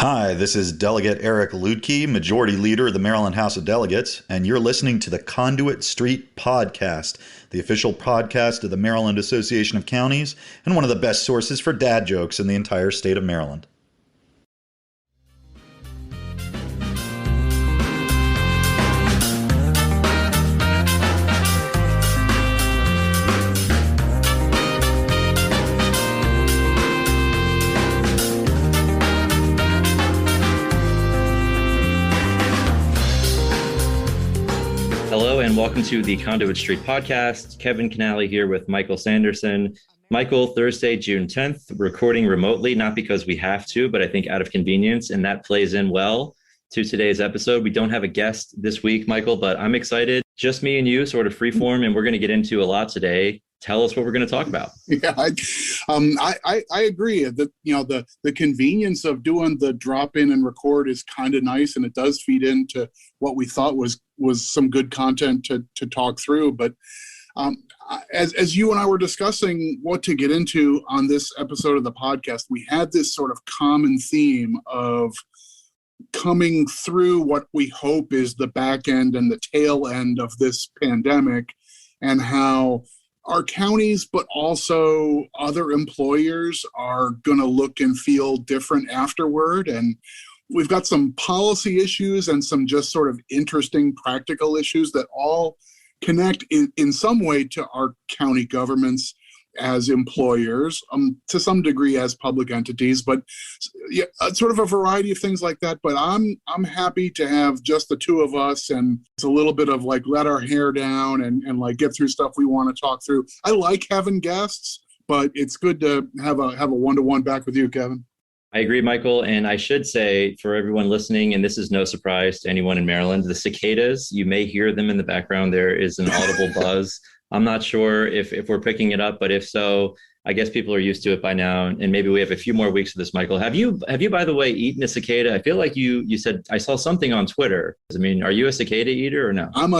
Hi, this is Delegate Eric Ludke, Majority Leader of the Maryland House of Delegates, and you're listening to the Conduit Street Podcast, the official podcast of the Maryland Association of Counties, and one of the best sources for dad jokes in the entire state of Maryland. Hello and welcome to the Conduit Street Podcast. Kevin Kinnally here with Michael Sanderson. Michael, Thursday, June 10th, recording remotely, not because we have to, but I think out of convenience, and that plays in well to today's episode. We don't have a guest this week, Michael, but I'm excited. Just me and you, sort of freeform, and we're going to get into a lot today. Tell us what we're going to talk about. Yeah, I agree that, the convenience of doing the drop in and record is kind of nice, and it does feed into what we thought was some good content to talk through. But as you and I were discussing what to get into on this episode of the podcast, we had this sort of common theme of coming through what we hope is the back end and the tail end of this pandemic, and how our counties, but also other employers, are going to look and feel different afterward. And we've got some policy issues and some just sort of interesting practical issues that all connect in some way to our county governments as employers, to some degree as public entities, but yeah, sort of a variety of things like that. But I'm happy to have just the two of us, and it's a little bit of like let our hair down and like get through stuff we want to talk through. I like having guests, but it's good to have a one-to-one back with you, Kevin. I agree, Michael. And I should say for everyone listening, and this is no surprise to anyone in Maryland, the cicadas, you may hear them in the background. There is an audible buzz. I'm not sure if we're picking it up, but if so, I guess people are used to it by now. And maybe we have a few more weeks of this, Michael. Have you, by the way, eaten a cicada? I feel like you said, I saw something on Twitter. I mean, are you a cicada eater or no? I'm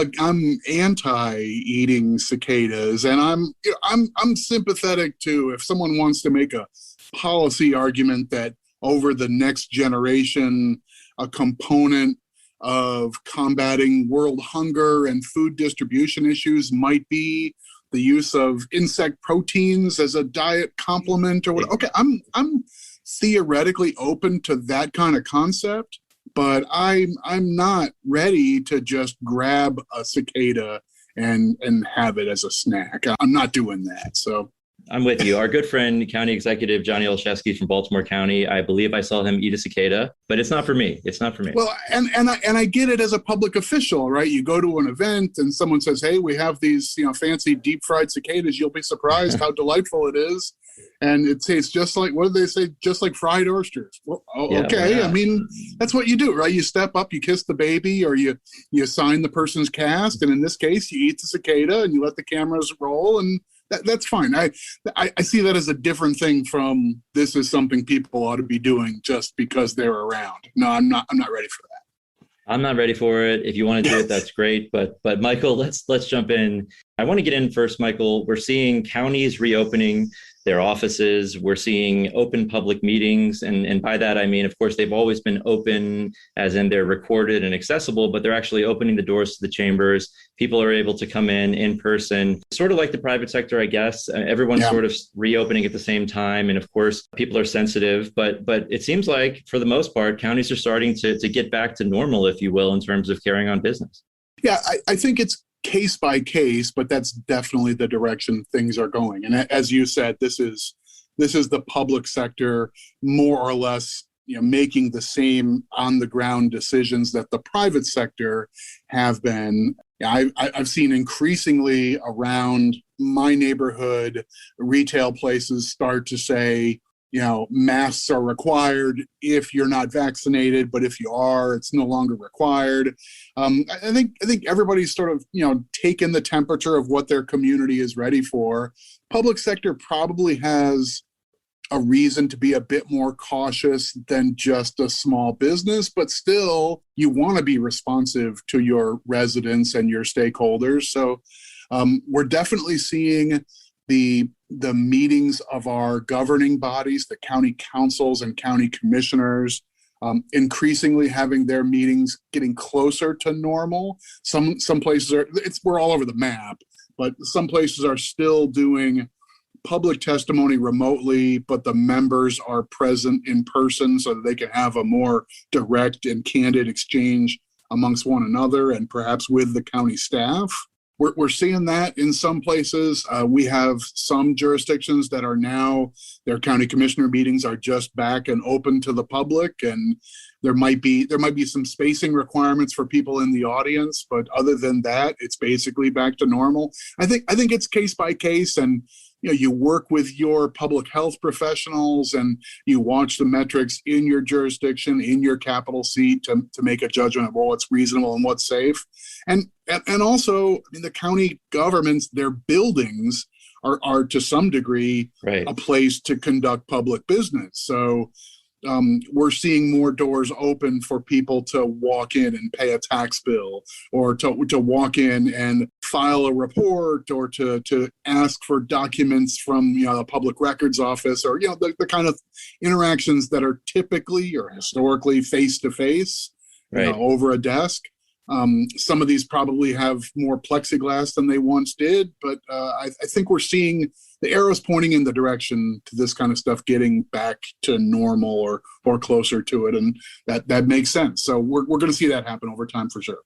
anti-eating cicadas, and I'm sympathetic to if someone wants to make a policy argument that over the next generation, a component of combating world hunger and food distribution issues might be the use of insect proteins as a diet complement or whatever. Okay, I'm theoretically open to that kind of concept, but I'm not ready to just grab a cicada and have it as a snack. I'm not doing that. So I'm with you. Our good friend, County Executive Johnny Olszewski from Baltimore County, I believe I saw him eat a cicada, but it's not for me. It's not for me. Well, and I get it as a public official, right? You go to an event and someone says, "Hey, we have these, fancy deep fried cicadas. You'll be surprised how delightful it is." And it tastes just like, what do they say? Just like fried oysters. Well, okay. I mean, that's what you do, right? You step up, you kiss the baby, or you sign the person's cast. And in this case, you eat the cicada and you let the cameras roll, and that's fine. I see that as a different thing from this is something people ought to be doing just because they're around. No, I'm not ready for that. I'm not ready for it. If you want to do it, that's great. But Michael, let's jump in. I want to get in first, Michael. We're seeing counties reopening their offices. We're seeing open public meetings. And by that, I mean, of course, they've always been open as in they're recorded and accessible, but they're actually opening the doors to the chambers. People are able to come in person, sort of like the private sector, I guess. Everyone's sort of reopening at the same time. And of course, people are sensitive, but it seems like for the most part, counties are starting to get back to normal, if you will, in terms of carrying on business. Yeah, I think it's case by case, but that's definitely the direction things are going. And as you said, this is the public sector more or less, making the same on the ground decisions that the private sector have been. I've seen increasingly around my neighborhood, retail places start to say, masks are required if you're not vaccinated, but if you are, it's no longer required. I think everybody's sort of, taken the temperature of what their community is ready for. Public sector probably has a reason to be a bit more cautious than just a small business, but still you want to be responsive to your residents and your stakeholders. So we're definitely seeing the meetings of our governing bodies, the county councils and county commissioners, increasingly having their meetings getting closer to normal. Some places we're all over the map, but some places are still doing public testimony remotely, but the members are present in person so that they can have a more direct and candid exchange amongst one another and perhaps with the county staff. We're seeing that in some places. We have some jurisdictions that are now, their county commissioner meetings are just back and open to the public, and there might be some spacing requirements for people in the audience, but other than that, it's basically back to normal. I think it's case by case, and you work with your public health professionals and you watch the metrics in your jurisdiction, in your capital seat to make a judgment of what's reasonable and what's safe. And also, the county governments, their buildings are to some degree a place to conduct public business. So we're seeing more doors open for people to walk in and pay a tax bill, or to walk in and file a report, or to ask for documents from the public records office, or the kind of interactions that are typically or historically face to face, over a desk. Some of these probably have more plexiglass than they once did, but I think we're seeing the arrows pointing in the direction to this kind of stuff getting back to normal or closer to it, and that makes sense. So we're going to see that happen over time for sure.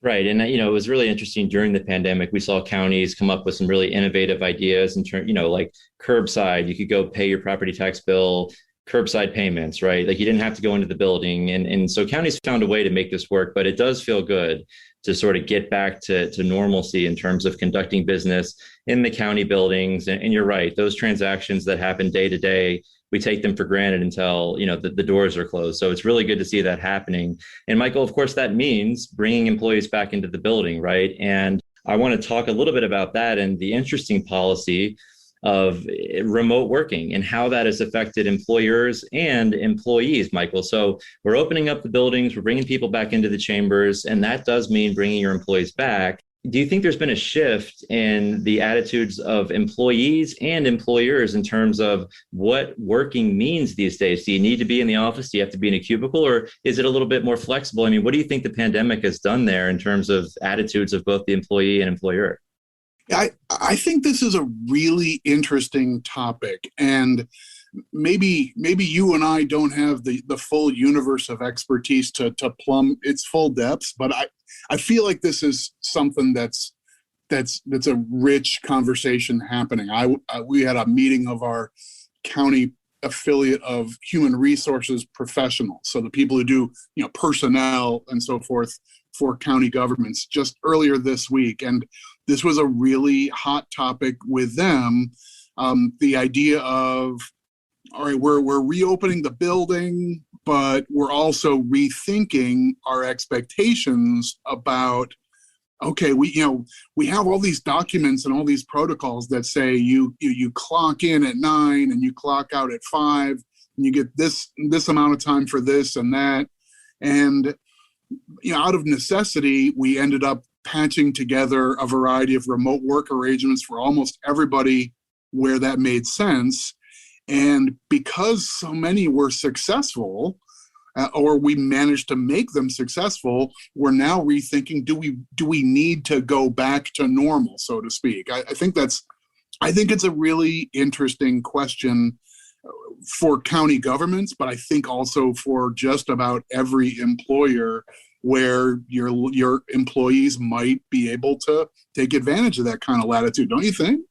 Right. And, it was really interesting during the pandemic. We saw counties come up with some really innovative ideas in terms, like curbside. You could go pay your property tax bill, curbside payments, right? Like you didn't have to go into the building. And so counties found a way to make this work, but it does feel good to sort of get back to normalcy in terms of conducting business in the county buildings. And you're right, those transactions that happen day to day, we take them for granted until, the doors are closed. So it's really good to see that happening. And Michael, of course, that means bringing employees back into the building, right? And I want to talk a little bit about that and the interesting policy of remote working and how that has affected employers and employees, Michael. So we're opening up the buildings, we're bringing people back into the chambers, and that does mean bringing your employees back. Do you think there's been a shift in the attitudes of employees and employers in terms of what working means these days? Do you need to be in the office? Do you have to be in a cubicle, or is it a little bit more flexible? I mean, what do you think the pandemic has done there in terms of attitudes of both the employee and employer? I think this is a really interesting topic, and maybe you and I don't have the full universe of expertise to plumb its full depths, but I feel like this is something that's a rich conversation happening. We had a meeting of our county affiliate of human resources professionals, so the people who do personnel and so forth for county governments, just earlier this week, and this was a really hot topic with them. The idea of, all right, we're reopening the building, but we're also rethinking our expectations about, okay, we have all these documents and all these protocols that say you clock in at 9 and you clock out at 5, and you get this amount of time for this and that. And out of necessity, we ended up patching together a variety of remote work arrangements for almost everybody where that made sense. And because so many were successful, or we managed to make them successful, we're now rethinking, do we need to go back to normal, so to speak? I think it's a really interesting question for county governments, but I think also for just about every employer, where your employees might be able to take advantage of that kind of latitude, don't you think?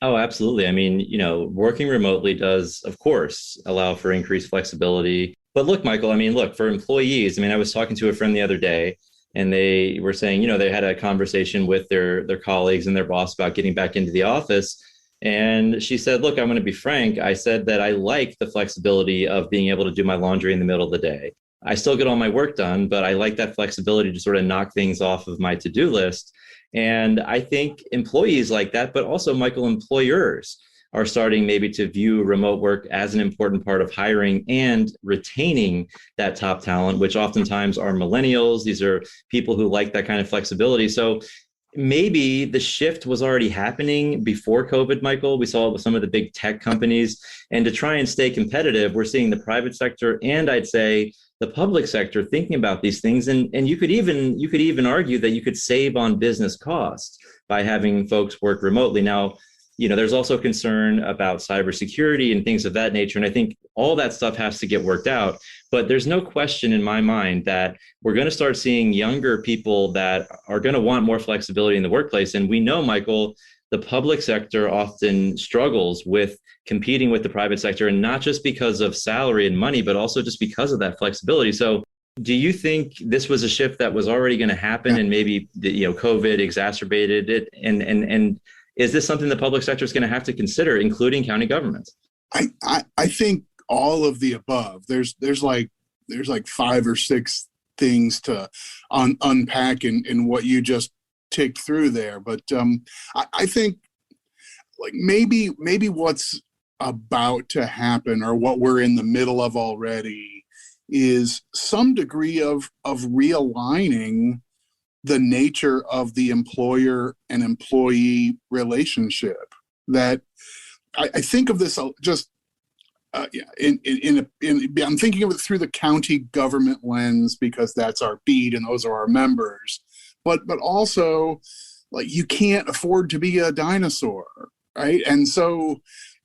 Oh, absolutely. I mean, working remotely does, of course, allow for increased flexibility. But look, Michael, for employees, I was talking to a friend the other day, and they were saying, they had a conversation with their colleagues and their boss about getting back into the office. And she said, look, I'm going to be frank. I said that I like the flexibility of being able to do my laundry in the middle of the day. I still get all my work done, but I like that flexibility to sort of knock things off of my to-do list. And I think employees like that, but also, Michael, employers are starting maybe to view remote work as an important part of hiring and retaining that top talent, which oftentimes are millennials. These are people who like that kind of flexibility. So maybe the shift was already happening before COVID, Michael. We saw it with some of the big tech companies. And to try and stay competitive, we're seeing the private sector and I'd say the public sector thinking about these things. And you could even argue that you could save on business costs by having folks work remotely. Now, there's also concern about cybersecurity and things of that nature. And I think all that stuff has to get worked out. But there's no question in my mind that we're going to start seeing younger people that are going to want more flexibility in the workplace. And we know, Michael, the public sector often struggles with competing with the private sector, and not just because of salary and money, but also just because of that flexibility. So do you think this was a shift that was already going to happen and maybe COVID exacerbated it? And is this something the public sector is going to have to consider, including county governments? I think all of the above. There's like 5 or 6 things to unpack in what you just ticked through there. But I think like maybe what's about to happen, or what we're in the middle of already, is some degree of realigning the nature of the employer and employee relationship. That I think of this just I'm thinking of it through the county government lens, because that's our beat and those are our members. But also, like, you can't afford to be a dinosaur, right? And so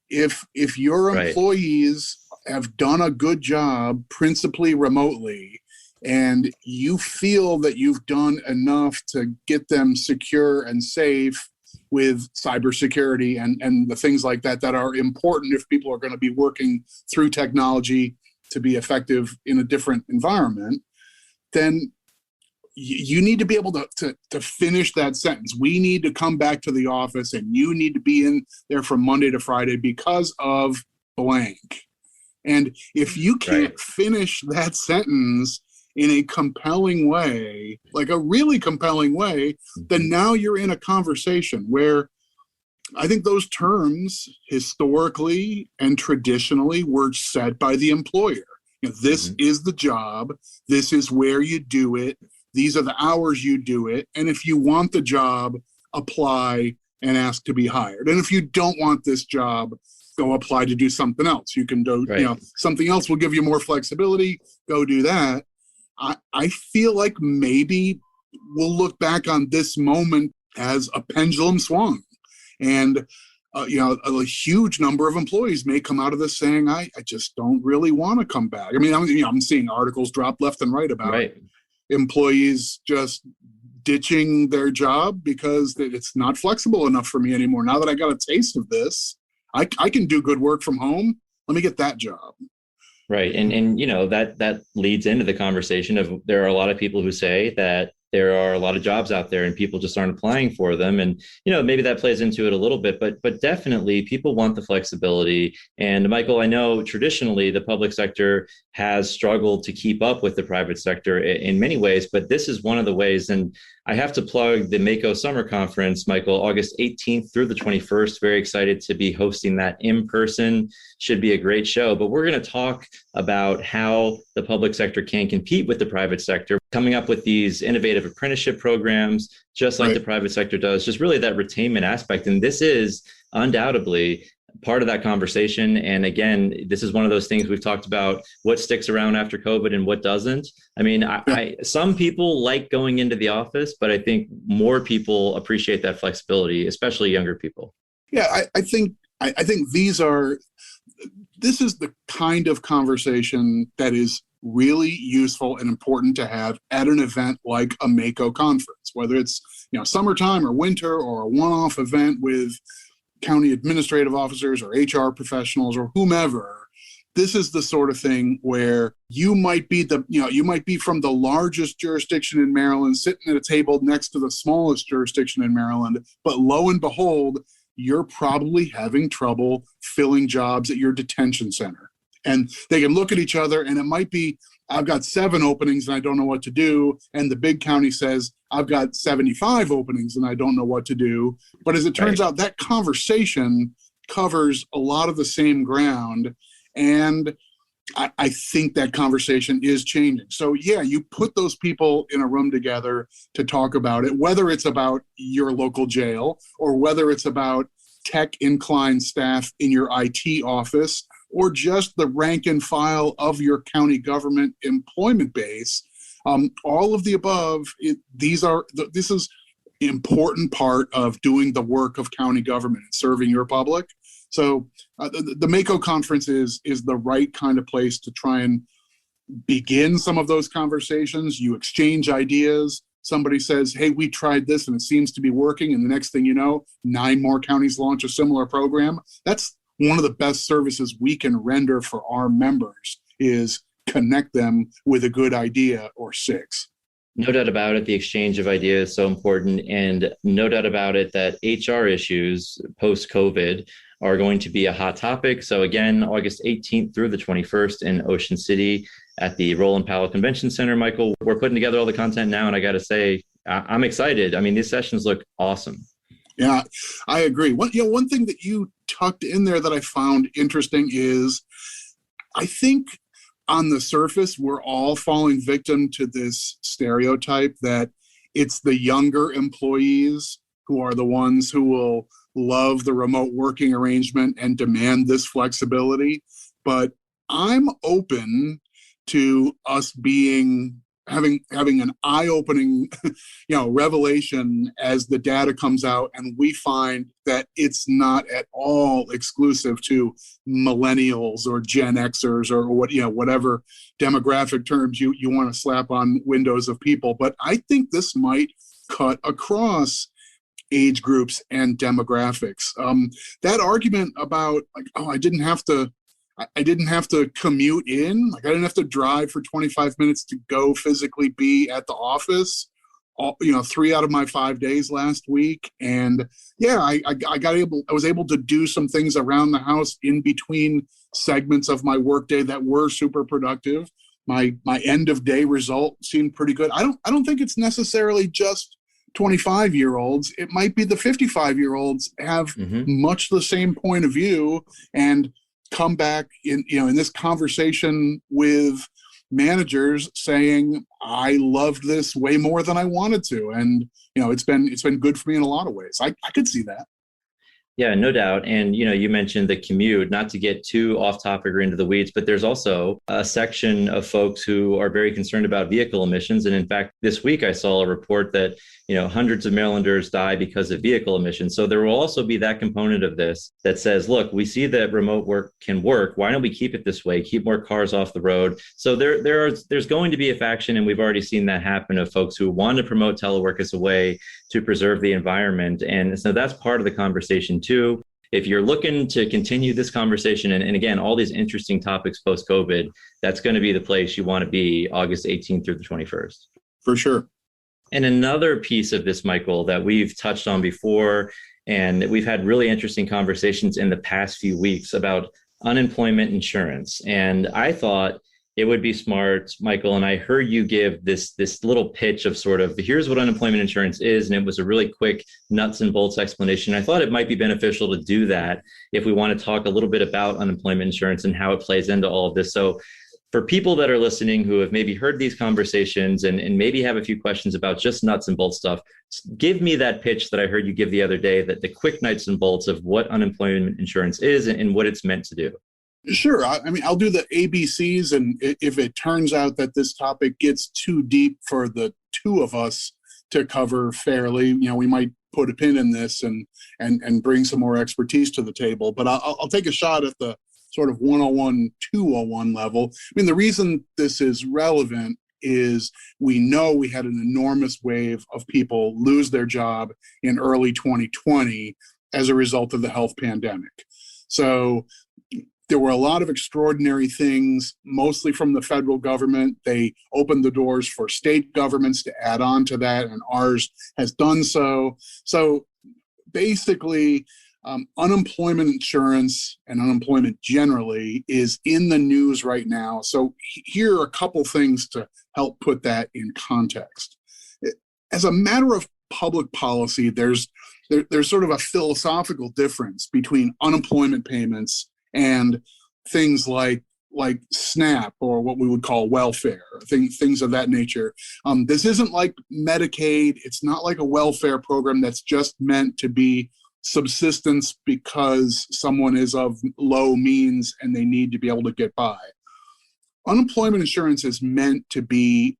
if your employees have done a good job, principally remotely, and you feel that you've done enough to get them secure and safe with cybersecurity and the things like that are important if people are going to be working through technology to be effective in a different environment, then you need to be able to finish that sentence. We need to come back to the office, and you need to be in there from Monday to Friday because of blank. And if you can't finish that sentence in a compelling way, like a really compelling way, then now you're in a conversation where I think those terms historically and traditionally were set by the employer. This is the job. This is where you do it. These are the hours you do it. And if you want the job, apply and ask to be hired. And if you don't want this job, go apply to do something else. You can do, something else will give you more flexibility. Go do that. I feel like maybe we'll look back on this moment as a pendulum swung. And, a huge number of employees may come out of this saying, I just don't really want to come back. I mean, I'm seeing articles drop left and right about employees just ditching their job because it's not flexible enough for me anymore. Now that I got a taste of this, I can do good work from home. Let me get that job. Right. And that leads into the conversation of, there are a lot of people who say that there are a lot of jobs out there and people just aren't applying for them. And, maybe that plays into it a little bit, but definitely people want the flexibility. And Michael, I know traditionally the public sector has struggled to keep up with the private sector in many ways, but this is one of the ways. And I have to plug the MACo Summer Conference, Michael, August 18th through the 21st. Very excited to be hosting that in person. Should be a great show. But we're going to talk about how the public sector can compete with the private sector, coming up with these innovative apprenticeship programs, just like the private sector does, just really that retainment aspect. And this is undoubtedly part of that conversation. And again, this is one of those things we've talked about, what sticks around after COVID and what doesn't. I mean, some people like going into the office, but I think more people appreciate that flexibility, especially younger people. Yeah, I think this is the kind of conversation that is really useful and important to have at an event like a MACo conference, whether it's summertime or winter or a one-off event with county administrative officers or HR professionals or whomever. This is the sort of thing where you might be from the largest jurisdiction in Maryland, sitting at a table next to the smallest jurisdiction in Maryland, but lo and behold, you're probably having trouble filling jobs at your detention center. And they can look at each other, and it might be, I've got 7 openings and I don't know what to do. And the big county says, I've got 75 openings and I don't know what to do. But as it turns out, that conversation covers a lot of the same ground. And I think that conversation is changing. So yeah, you put those people in a room together to talk about it, whether it's about your local jail or whether it's about tech inclined staff in your IT office or just the rank and file of your county government employment base. All of the above, this is an important part of doing the work of county government and serving your public. So the MACo conference is the right kind of place to try and begin some of those conversations. You exchange ideas. Somebody says, hey, we tried this and it seems to be working. And the next thing you know, 9 more counties launch a similar program. That's one of the best services we can render for our members is connect them with a good idea or 6. No doubt about it. The exchange of ideas is so important. And no doubt about it that HR issues post-COVID are going to be a hot topic. So again, August 18th through the 21st in Ocean City at the Roland Powell Convention Center. Michael, we're putting together all the content now. And I got to say, I'm excited. I mean, these sessions look awesome. Yeah, I agree. One thing that you tucked in there that I found interesting is I think on the surface, we're all falling victim to this stereotype that it's the younger employees who are the ones who will love the remote working arrangement and demand this flexibility. But I'm open to us having an eye-opening, revelation as the data comes out, and we find that it's not at all exclusive to millennials or Gen Xers or whatever demographic terms you want to slap on windows of people. But I think this might cut across age groups and demographics. That argument about I didn't have to commute in, I didn't have to drive for 25 minutes to go physically be at the office, 3 out of my 5 days last week. And yeah, I was able to do some things around the house in between segments of my workday that were super productive. My end of day result seemed pretty good. I don't think it's necessarily just 25-year-olds. It might be the 55-year-olds have much the same point of view and come back in this conversation with managers saying, I loved this way more than I wanted to. And, it's been good for me in a lot of ways. I could see that. Yeah, no doubt. And, you mentioned the commute, not to get too off topic or into the weeds, but there's also a section of folks who are very concerned about vehicle emissions. And in fact, this week I saw a report that, hundreds of Marylanders die because of vehicle emissions. So there will also be that component of this that says, look, we see that remote work can work. Why don't we keep it this way? Keep more cars off the road. So there's going to be a faction, and we've already seen that happen, of folks who want to promote telework as a way to preserve the environment. And so that's part of the conversation too. If you're looking to continue this conversation, and again, all these interesting topics post-COVID, that's going to be the place you want to be August 18th through the 21st. For sure. And another piece of this, Michael, that we've touched on before, and we've had really interesting conversations in the past few weeks about unemployment insurance. And I thought it would be smart, Michael, and I heard you give this little pitch of sort of, here's what unemployment insurance is, and it was a really quick nuts and bolts explanation. I thought it might be beneficial to do that if we want to talk a little bit about unemployment insurance and how it plays into all of this. So for people that are listening who have maybe heard these conversations and maybe have a few questions about just nuts and bolts stuff, give me that pitch that I heard you give the other day, that the quick nuts and bolts of what unemployment insurance is and what it's meant to do. Sure. I'll do the ABCs, and if it turns out that this topic gets too deep for the two of us to cover fairly, we might put a pin in this and bring some more expertise to the table. But I'll take a shot at the sort of 101, 201 level. The reason this is relevant is we know we had an enormous wave of people lose their job in early 2020 as a result of the health pandemic. So there were a lot of extraordinary things, mostly from the federal government. They opened the doors for state governments to add on to that, and ours has done so. So basically, unemployment insurance and unemployment generally is in the news right now. So here are a couple things to help put that in context. As a matter of public policy, there's sort of a philosophical difference between unemployment payments and things like like SNAP or what we would call welfare, things of that nature. This isn't like Medicaid. It's not like a welfare program that's just meant to be subsistence because someone is of low means and they need to be able to get by. Unemployment insurance is meant to be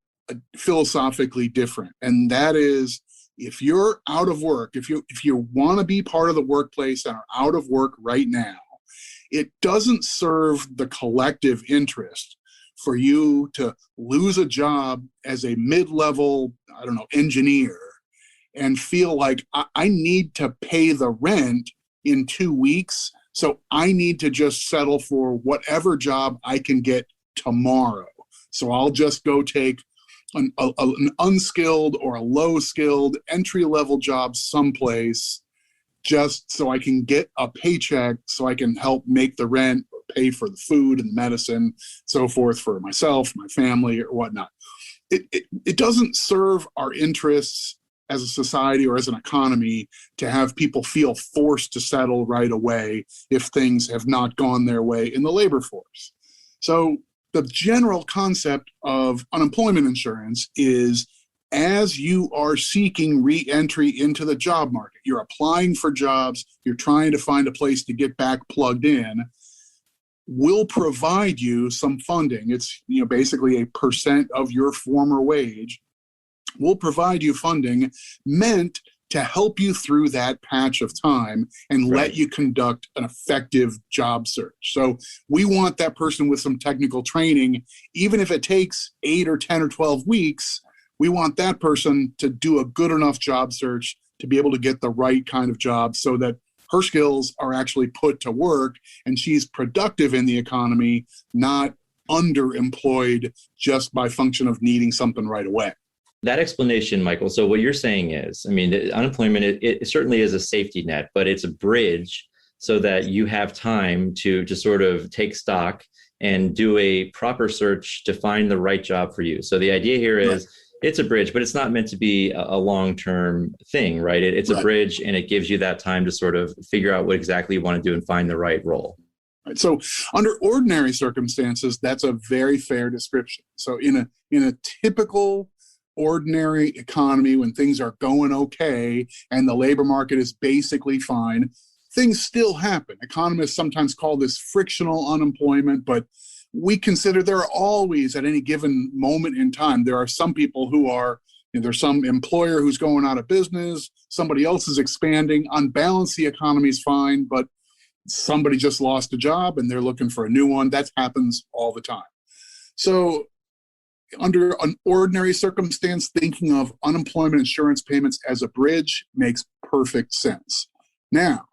philosophically different. And that is, if you're out of work, if you want to be part of the workplace and are out of work right now, it doesn't serve the collective interest for you to lose a job as a mid-level, engineer and feel like I need to pay the rent in 2 weeks, so I need to just settle for whatever job I can get tomorrow. So I'll just go take an unskilled or a low-skilled entry-level job someplace just so I can get a paycheck so I can help make the rent or pay for the food and the medicine, so forth, for myself, my family, or whatnot. It doesn't serve our interests as a society or as an economy to have people feel forced to settle right away if things have not gone their way in the labor force. So the general concept of unemployment insurance is, as you are seeking re-entry into the job market, you're applying for jobs, you're trying to find a place to get back plugged in, we'll provide you some funding. It's basically a percent of your former wage. We'll provide you funding meant to help you through that patch of time and let you conduct an effective job search. So we want that person with some technical training, even if it takes 8 or 10 or 12 weeks, we want that person to do a good enough job search to be able to get the right kind of job so that her skills are actually put to work and she's productive in the economy, not underemployed just by function of needing something right away. That explanation, Michael. So what you're saying is, unemployment, it certainly is a safety net, but it's a bridge so that you have time to sort of take stock and do a proper search to find the right job for you. So the idea here is, it's a bridge, but it's not meant to be a long-term thing, right? It's a bridge, and it gives you that time to sort of figure out what exactly you want to do and find the right role. Right. So under ordinary circumstances, that's a very fair description. So in a typical ordinary economy, when things are going okay and the labor market is basically fine, things still happen. Economists sometimes call this frictional unemployment, but we consider there are always, at any given moment in time, there are some people who are, there's some employer who's going out of business, somebody else is expanding. On balance, the economy's fine, but somebody just lost a job and they're looking for a new one. That happens all the time. So under an ordinary circumstance, thinking of unemployment insurance payments as a bridge makes perfect sense. Now,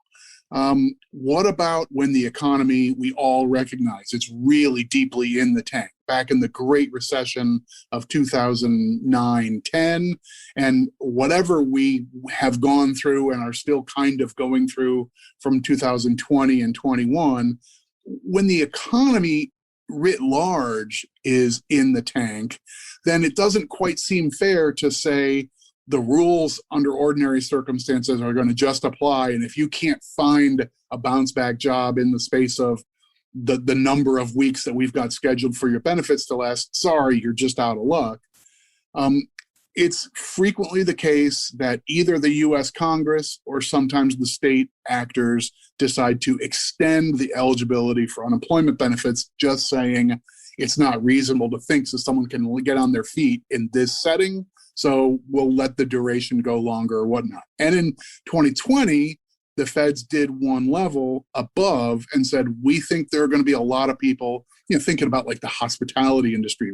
what about when the economy, we all recognize it's really deeply in the tank? Back in the Great Recession of 2009-10, and whatever we have gone through and are still kind of going through from 2020 and 21, when the economy writ large is in the tank, then it doesn't quite seem fair to say the rules under ordinary circumstances are going to just apply. And if you can't find a bounce back job in the space of the number of weeks that we've got scheduled for your benefits to last, sorry, you're just out of luck. It's frequently the case that either the U.S. Congress or sometimes the state actors decide to extend the eligibility for unemployment benefits, just saying it's not reasonable to think so someone can get on their feet in this setting, so we'll let the duration go longer or whatnot. And in 2020, the feds did one level above and said, we think there are going to be a lot of people, thinking about like the hospitality industry,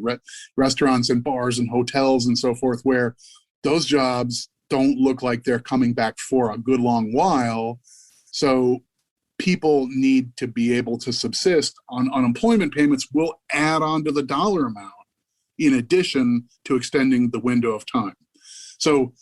restaurants and bars and hotels and so forth, where those jobs don't look like they're coming back for a good long while. So people need to be able to subsist on unemployment payments. Will add on to the dollar amount in addition to extending the window of time. So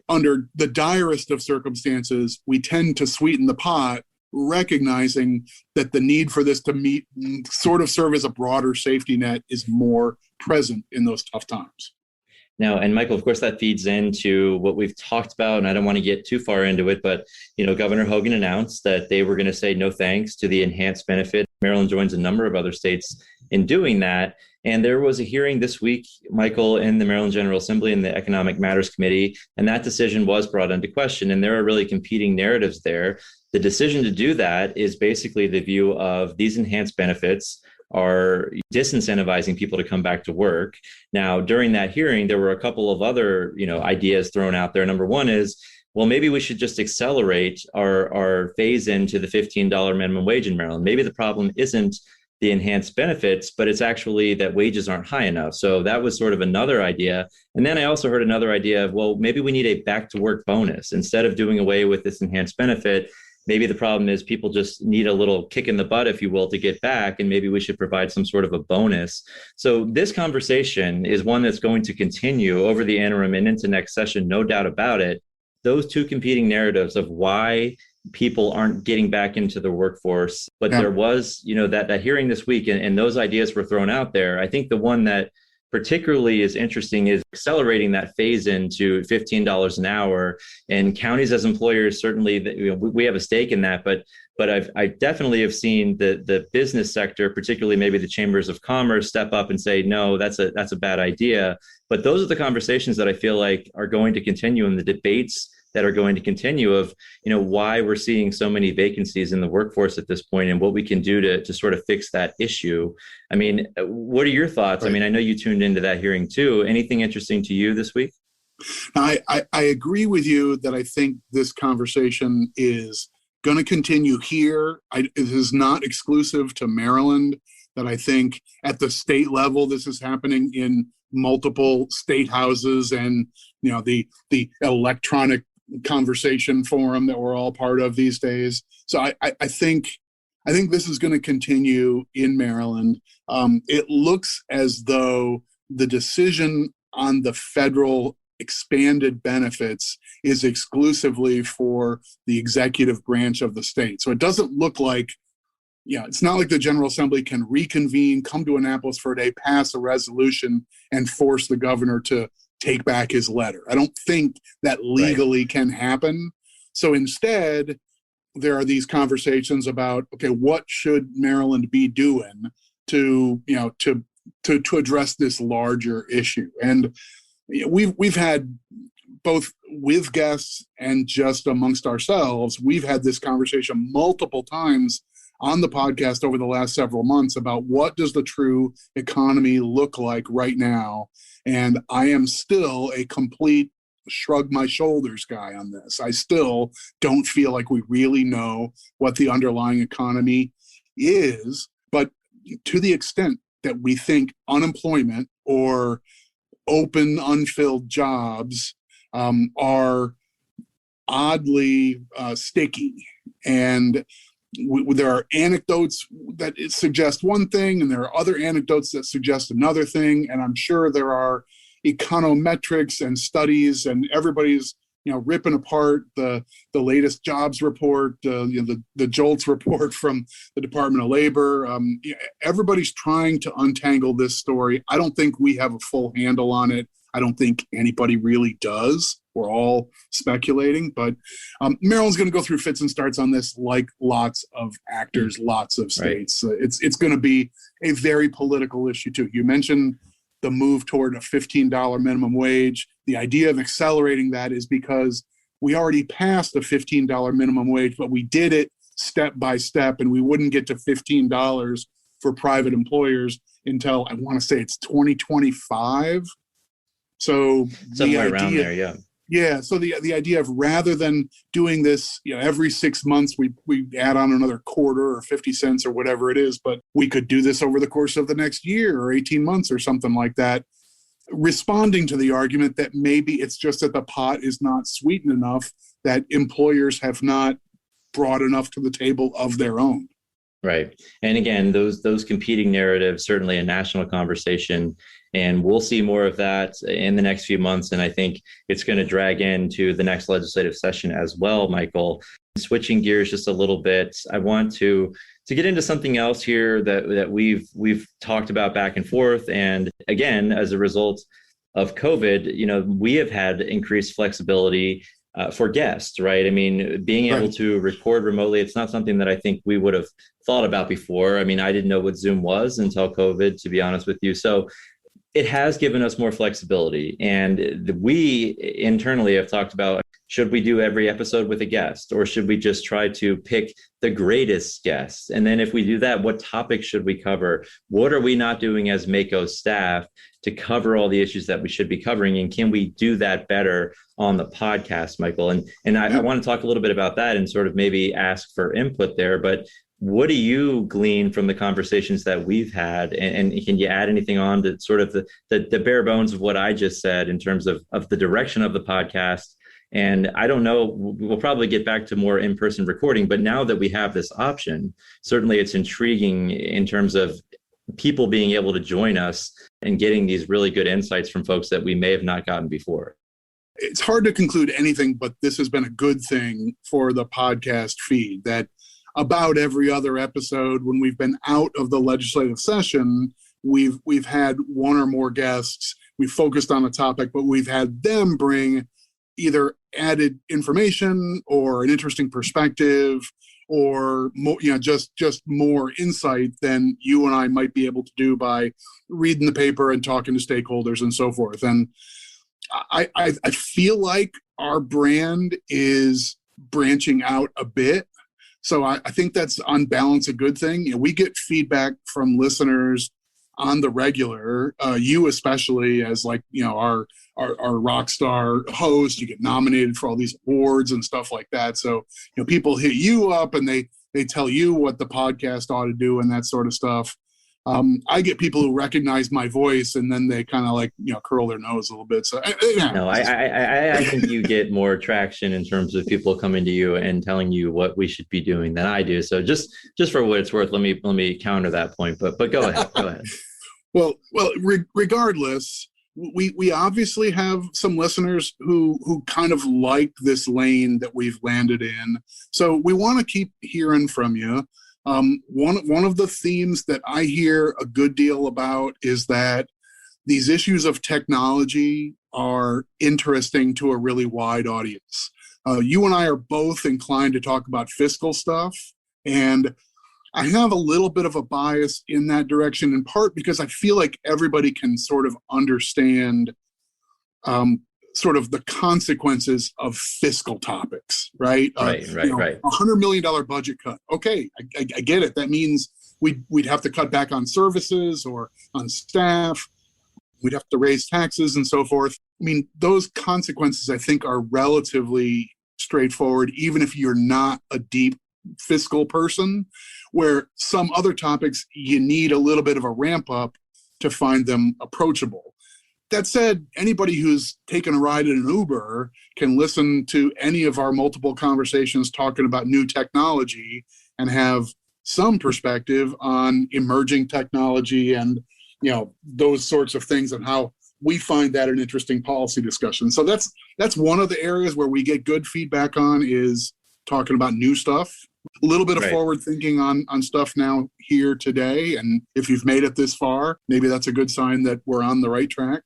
under the direst of circumstances, we tend to sweeten the pot, recognizing that the need for this to sort of serve as a broader safety net is more present in those tough times. Now, and Michael, of course, that feeds into what we've talked about, and I don't want to get too far into it, but, Governor Hogan announced that they were going to say no thanks to the enhanced benefit. Maryland joins a number of other states in doing that. And there was a hearing this week, Michael, in the Maryland General Assembly in the Economic Matters Committee, and that decision was brought into question. And there are really competing narratives there. The decision to do that is basically the view of these enhanced benefits are disincentivizing people to come back to work. Now, during that hearing, there were a couple of other, ideas thrown out there. Number one is, well, maybe we should just accelerate our phase into the $15 minimum wage in Maryland. Maybe the problem isn't the enhanced benefits, but it's actually that wages aren't high enough. So that was sort of another idea. And then I also heard another idea of, well, maybe we need a back to work bonus. Instead of doing away with this enhanced benefit, maybe the problem is people just need a little kick in the butt, if you will, to get back. And maybe we should provide some sort of a bonus. So this conversation is one that's going to continue over the interim and into next session, no doubt about it. Those two competing narratives of why people aren't getting back into the workforce. But there was, that hearing this week, and those ideas were thrown out there. I think the one that particularly is interesting is accelerating that phase into $15 an hour. And counties as employers, certainly, we have a stake in that. But I definitely have seen the business sector, particularly maybe the chambers of commerce, step up and say, no, that's a bad idea. But those are the conversations that I feel like are going to continue, in the debates that are going to continue of, why we're seeing so many vacancies in the workforce at this point and what we can do to sort of fix that issue. I mean, what are your thoughts? Right. I mean, I know you tuned into that hearing too. Anything interesting to you this week? I agree with you that I think this conversation is going to continue here. It is not exclusive to Maryland, that I think at the state level, this is happening in multiple state houses and, the electronic conversation forum that we're all part of these days. So I think this is going to continue in Maryland. It looks as though the decision on the federal expanded benefits is exclusively for the executive branch of the state. So it doesn't look like, it's not like the General Assembly can reconvene, come to Annapolis for a day, pass a resolution, and force the governor to take back his letter. I don't think that legally can happen. So instead, there are these conversations about, okay, what should Maryland be doing to address this larger issue? And we've had, both with guests and just amongst ourselves, we've had this conversation multiple times on the podcast over the last several months about what does the true economy look like right now. And I am still a complete shrug my shoulders guy on this. I still don't feel like we really know what the underlying economy is. But to the extent that we think unemployment or open, unfilled jobs are oddly sticky, and there are anecdotes that suggest one thing, and there are other anecdotes that suggest another thing. And I'm sure there are econometrics and studies, and everybody's ripping apart the latest jobs report, the JOLTS report from the Department of Labor. Everybody's trying to untangle this story. I don't think we have a full handle on it. I don't think anybody really does. We're all speculating, but Maryland's going to go through fits and starts on this, like lots of actors, lots of states. Right. It's going to be a very political issue too. You mentioned the move toward a $15 minimum wage. The idea of accelerating that is because we already passed a $15 minimum wage, but we did it step by step, and we wouldn't get to $15 for private employers until, I want to say it's 2025. So somewhere around there, yeah. Yeah. So the idea of, rather than doing this, every 6 months, we add on another quarter or 50 cents or whatever it is, but we could do this over the course of the next year or 18 months or something like that, responding to the argument that maybe it's just that the pot is not sweetened enough, that employers have not brought enough to the table of their own. Right. And again, those competing narratives, certainly a national conversation, and we'll see more of that in the next few months. And I think it's going to drag into the next legislative session as well, Michael. Switching gears just a little bit, I want to get into something else here that we've talked about back and forth. And again, as a result of COVID, we have had increased flexibility for guests, right? I mean, being able to record remotely, it's not something that I think we would have thought about before. I mean, I didn't know what Zoom was until COVID, to be honest with you. So it has given us more flexibility. And we internally have talked about, should we do every episode with a guest, or should we just try to pick the greatest guests? And then if we do that, what topics should we cover? What are we not doing as MACo staff to cover all the issues that we should be covering? And can we do that better on the podcast, Michael? And I want to talk a little bit about that and sort of maybe ask for input there. But what do you glean from the conversations that we've had? And can you add anything on to sort of the bare bones of what I just said in terms of the direction of the podcast? And I don't know, we'll probably get back to more in-person recording, but now that we have this option, certainly it's intriguing in terms of people being able to join us and getting these really good insights from folks that we may have not gotten before. It's hard to conclude anything, but this has been a good thing for the podcast feed, that about every other episode, when we've been out of the legislative session, we've had one or more guests. We've focused on a topic, but we've had them bring either added information or an interesting perspective, or just more insight than you and I might be able to do by reading the paper and talking to stakeholders and so forth. And I feel like our brand is branching out a bit. So I think that's on balance a good thing. We get feedback from listeners on the regular, you especially as our rock star host. You get nominated for all these awards and stuff like that. So people hit you up and they tell you what the podcast ought to do and that sort of stuff. I get people who recognize my voice and then they kind of curl their nose a little bit. So no, I think you get more traction in terms of people coming to you and telling you what we should be doing than I do. So just for what it's worth, let me counter that point. But go ahead. Well, regardless, we obviously have some listeners who kind of like this lane that we've landed in. So we want to keep hearing from you. One of the themes that I hear a good deal about is that these issues of technology are interesting to a really wide audience. You and I are both inclined to talk about fiscal stuff, and I have a little bit of a bias in that direction, in part because I feel like everybody can sort of understand sort of the consequences of fiscal topics, right? Right. $100 million budget cut. Okay, I get it. That means we'd have to cut back on services or on staff. We'd have to raise taxes and so forth. I mean, those consequences, I think, are relatively straightforward, even if you're not a deep fiscal person, where some other topics, you need a little bit of a ramp up to find them approachable. That said, anybody who's taken a ride in an Uber can listen to any of our multiple conversations talking about new technology and have some perspective on emerging technology and those sorts of things, and how we find that an interesting policy discussion. So that's one of the areas where we get good feedback on, is talking about new stuff. A little bit of forward thinking on stuff now here today. And if you've made it this far, maybe that's a good sign that we're on the right track.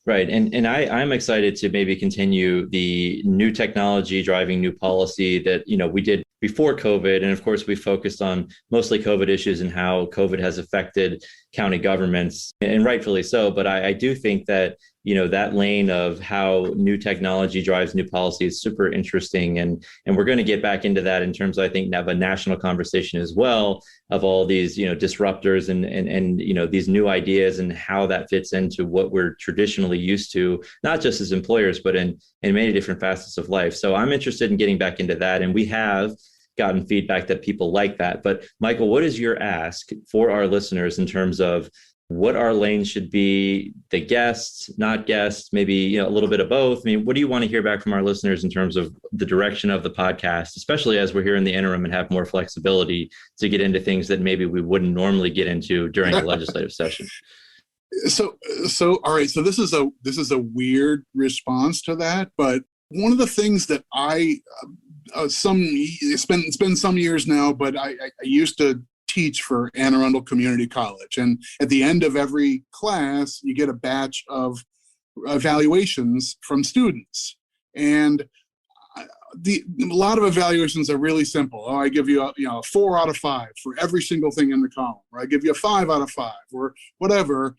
Right. And I'm excited to maybe continue the new technology driving new policy that, we did before COVID. And of course, we focused on mostly COVID issues and how COVID has affected county governments, and rightfully so. But I do think that, that lane of how new technology drives new policy is super interesting. And we're going to get back into that in terms of, I think, have a national conversation as well of all these, disruptors and these new ideas and how that fits into what we're traditionally used to, not just as employers, but in many different facets of life. So I'm interested in getting back into that. And we have gotten feedback that people like that. But Michael, what is your ask for our listeners in terms of what our lane should be, the guests, not guests, maybe a little bit of both? I mean, what do you want to hear back from our listeners in terms of the direction of the podcast, especially as we're here in the interim and have more flexibility to get into things that maybe we wouldn't normally get into during a legislative session? So all right. So this is a weird response to that, but one of the things that it's been some years now, but I used to teach for Anne Arundel Community College. And at the end of every class, you get a batch of evaluations from students. And a lot of evaluations are really simple. Oh, I give you a 4 out of 5 for every single thing in the column, or I give you a 5 out of 5, or whatever.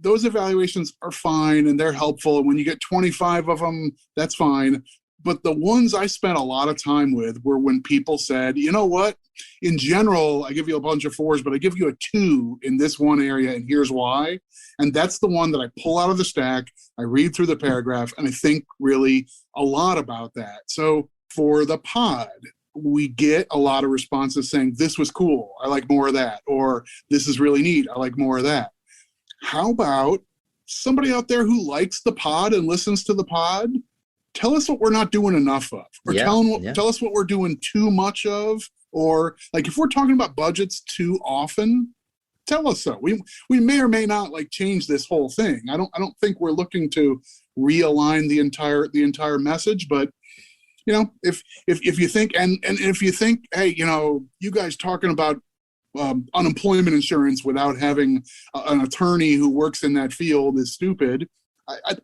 Those evaluations are fine and they're helpful. When you get 25 of them, that's fine. But the ones I spent a lot of time with were when people said, you know what, in general, I give you a bunch of 4s, but I give you a 2 in this one area, and here's why. And that's the one that I pull out of the stack, I read through the paragraph, and I think really a lot about that. So for the pod, we get a lot of responses saying, this was cool, I like more of that, or this is really neat, I like more of that. How about somebody out there who likes the pod and listens to the pod? Tell us what we're not doing enough of, or tell us what we're doing too much of, or like if we're talking about budgets too often, tell us so. We may or may not like change this whole thing. I don't think we're looking to realign the entire message, but you know, if you think and if you think, hey, you know, you guys talking about unemployment insurance without having an attorney who works in that field is stupid.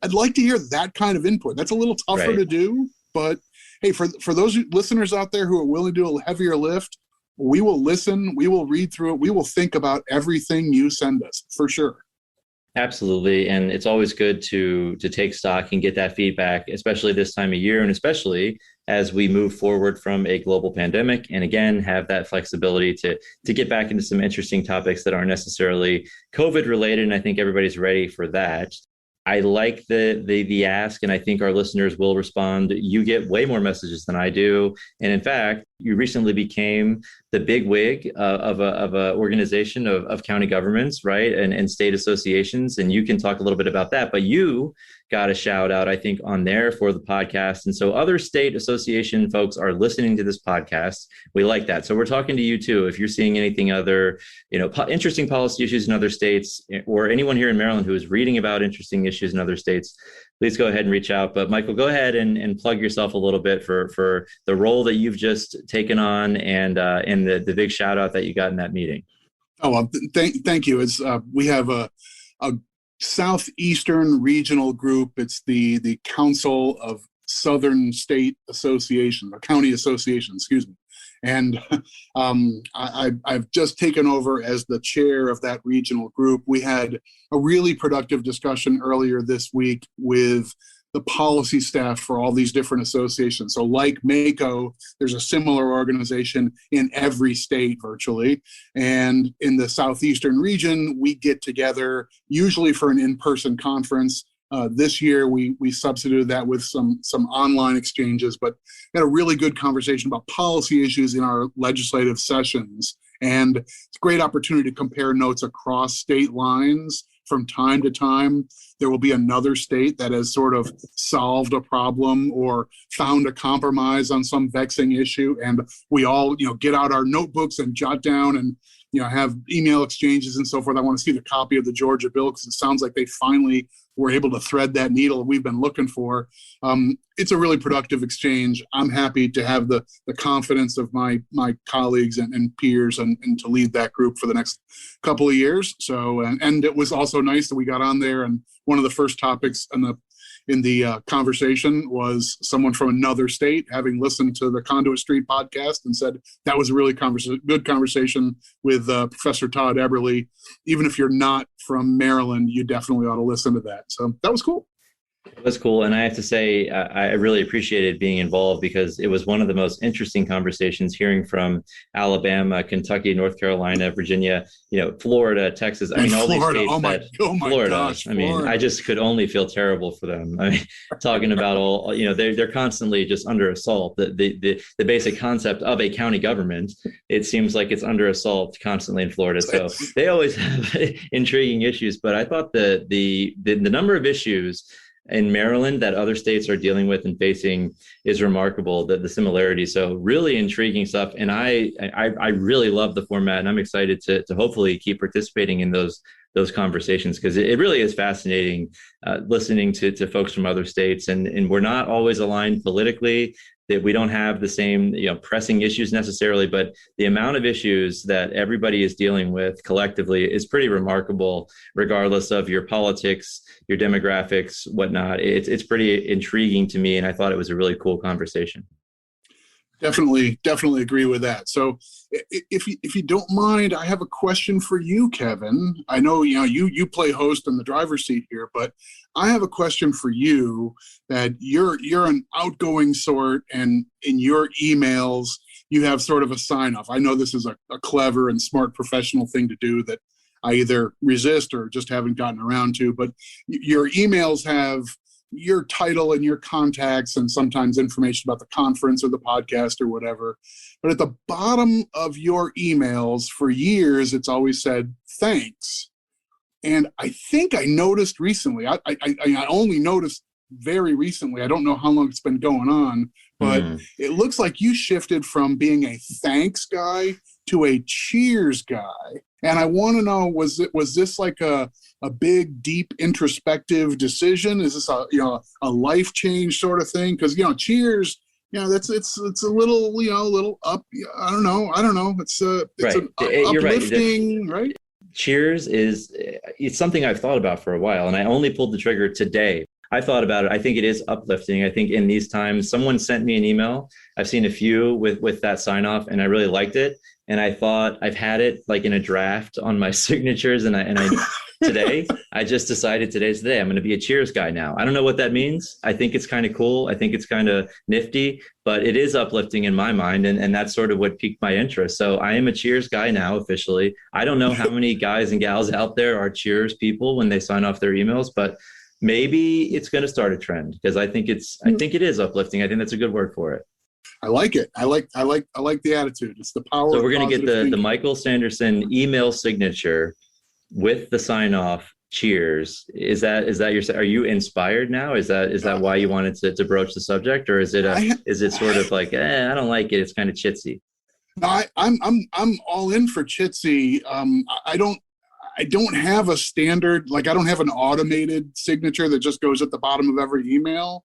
I'd like to hear that kind of input. That's a little tougher to do, but hey, for those listeners out there who are willing to do a heavier lift, we will listen, we will read through it, we will think about everything you send us, for sure. Absolutely. And it's always good to take stock and get that feedback, especially this time of year, and especially as we move forward from a global pandemic, and again, have that flexibility to get back into some interesting topics that aren't necessarily COVID related. And I think everybody's ready for that. I like the ask, and I think our listeners will respond. You get way more messages than I do. And in fact, you recently became the big wig of a organization of county governments, right? And state associations. And you can talk a little bit about that. But you got a shout out, I think, on there for the podcast. And so other state association folks are listening to this podcast. We like that. So we're talking to you too. If you're seeing anything other, interesting policy issues in other states, or anyone here in Maryland who is reading about interesting issues in other states, please go ahead and reach out. But Michael, go ahead and plug yourself a little bit for the role that you've just taken on, and the big shout out that you got in that meeting. Oh, well, thank you. It's we have a Southeastern regional group. It's the Council of Southern State Association, or County Association, excuse me. And I've just taken over as the chair of that regional group. We had a really productive discussion earlier this week with the policy staff for all these different associations. So like MACo, there's a similar organization in every state virtually. And in the Southeastern region, we get together usually for an in-person conference. This year, we substituted that with some online exchanges, but had a really good conversation about policy issues in our legislative sessions. And it's a great opportunity to compare notes across state lines. From time to time, there will be another state that has sort of solved a problem or found a compromise on some vexing issue. And we all, get out our notebooks and jot down and, have email exchanges and so forth. I want to see the copy of the Georgia bill because it sounds like they finally were able to thread that needle we've been looking for. It's a really productive exchange. I'm happy to have the confidence of my colleagues and peers and to lead that group for the next couple of years. So, and it was also nice that we got on there, and one of the first topics in the conversation was someone from another state having listened to the Conduit Street podcast and said that was a really good conversation with Professor Todd Eberly. Even if you're not from Maryland, you definitely ought to listen to that. So that was cool. It was cool. And I have to say, I really appreciated being involved because it was one of the most interesting conversations, hearing from Alabama, Kentucky, North Carolina, Virginia, Florida, Texas. I mean, all these states Florida. Gosh, I mean, Florida. I just could only feel terrible for them. I mean, talking about all, they're constantly just under assault. The basic concept of a county government, it seems like it's under assault constantly in Florida. So they always have intriguing issues. But I thought the number of issues in Maryland that other states are dealing with and facing is remarkable, the similarity. So really intriguing stuff. And I really love the format, and I'm excited to hopefully keep participating in those conversations, because it really is fascinating listening to folks from other states, and we're not always aligned politically, that we don't have the same, pressing issues necessarily, but the amount of issues that everybody is dealing with collectively is pretty remarkable, regardless of your politics, your demographics, whatnot. It's pretty intriguing to me, and I thought it was a really cool conversation. Definitely agree with that. So if you don't mind, I have a question for you, Kevin. I know, you play host in the driver's seat here, but I have a question for you that you're an outgoing sort, and in your emails, you have sort of a sign off. I know this is a clever and smart professional thing to do that I either resist or just haven't gotten around to, but your emails have your title and your contacts and sometimes information about the conference or the podcast or whatever. But at the bottom of your emails for years, it's always said, thanks. And I think I noticed recently, I only noticed very recently, I don't know how long it's been going on, but it looks like you shifted from being a thanks guy to a cheers guy. And I want to know, was this like a big, deep, introspective decision? Is this a life change sort of thing? Because cheers, it's a little up. I don't know. It's right. An uplifting, right? Cheers it's something I've thought about for a while, and I only pulled the trigger today. I thought about it. I think it is uplifting. I think in these times, someone sent me an email. I've seen a few with that sign off, and I really liked it. And I thought I've had it like in a draft on my signatures, and I today I just decided today's the day. I'm going to be a cheers guy now. I don't know what that means. I think it's kind of cool. I think it's kind of nifty, but it is uplifting in my mind, and that's sort of what piqued my interest. So I am a cheers guy now officially. I don't know how many guys and gals out there are cheers people when they sign off their emails, but maybe it's going to start a trend, because I think it is uplifting. I think that's a good word for it. I like it. I like the attitude. It's the power. So we're going to get the thinking. Michael Sanderson email signature with the sign off. Cheers. Is that are you inspired now? Is that why you wanted to broach the subject, or is it sort of like, I don't like it, it's kind of chitsy? No, I'm all in for chitsy. I don't have a standard, like I don't have an automated signature that just goes at the bottom of every email.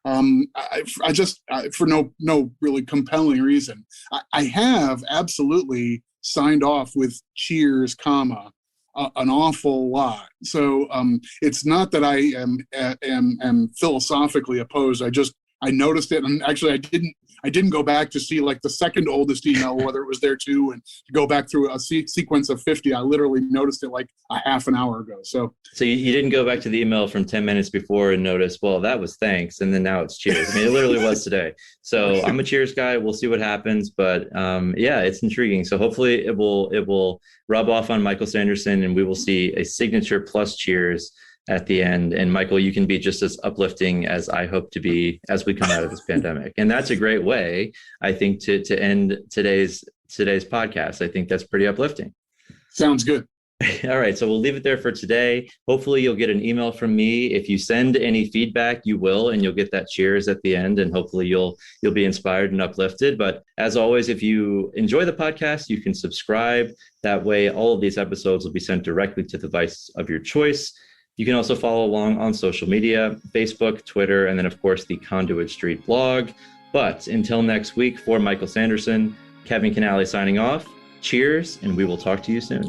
I just for no really compelling reason. I have absolutely signed off with cheers, comma, an awful lot. So it's not that I am philosophically opposed. I noticed it, and actually I didn't go back to see like the second oldest email, whether it was there too, and go back through a sequence of 50. I literally noticed it like a half an hour ago. So you didn't go back to the email from 10 minutes before and notice, well, that was thanks, and then now it's cheers. I mean, it literally was today. So I'm a cheers guy. We'll see what happens, but it's intriguing. So hopefully it will rub off on Michael Sanderson, and we will see a signature plus cheers at the end. And Michael, you can be just as uplifting as I hope to be as we come out of this pandemic. And that's a great way, I think, to end today's podcast. I think that's pretty uplifting. Sounds good. All right. So we'll leave it there for today. Hopefully you'll get an email from me. If you send any feedback, you will, and you'll get that cheers at the end. And hopefully you'll be inspired and uplifted. But as always, if you enjoy the podcast, you can subscribe. That way, all of these episodes will be sent directly to the device of your choice. You can also follow along on social media, Facebook, Twitter, and then, of course, the Conduit Street blog. But until next week, for Michael Sanderson, Kevin Kinnally signing off. Cheers, and we will talk to you soon.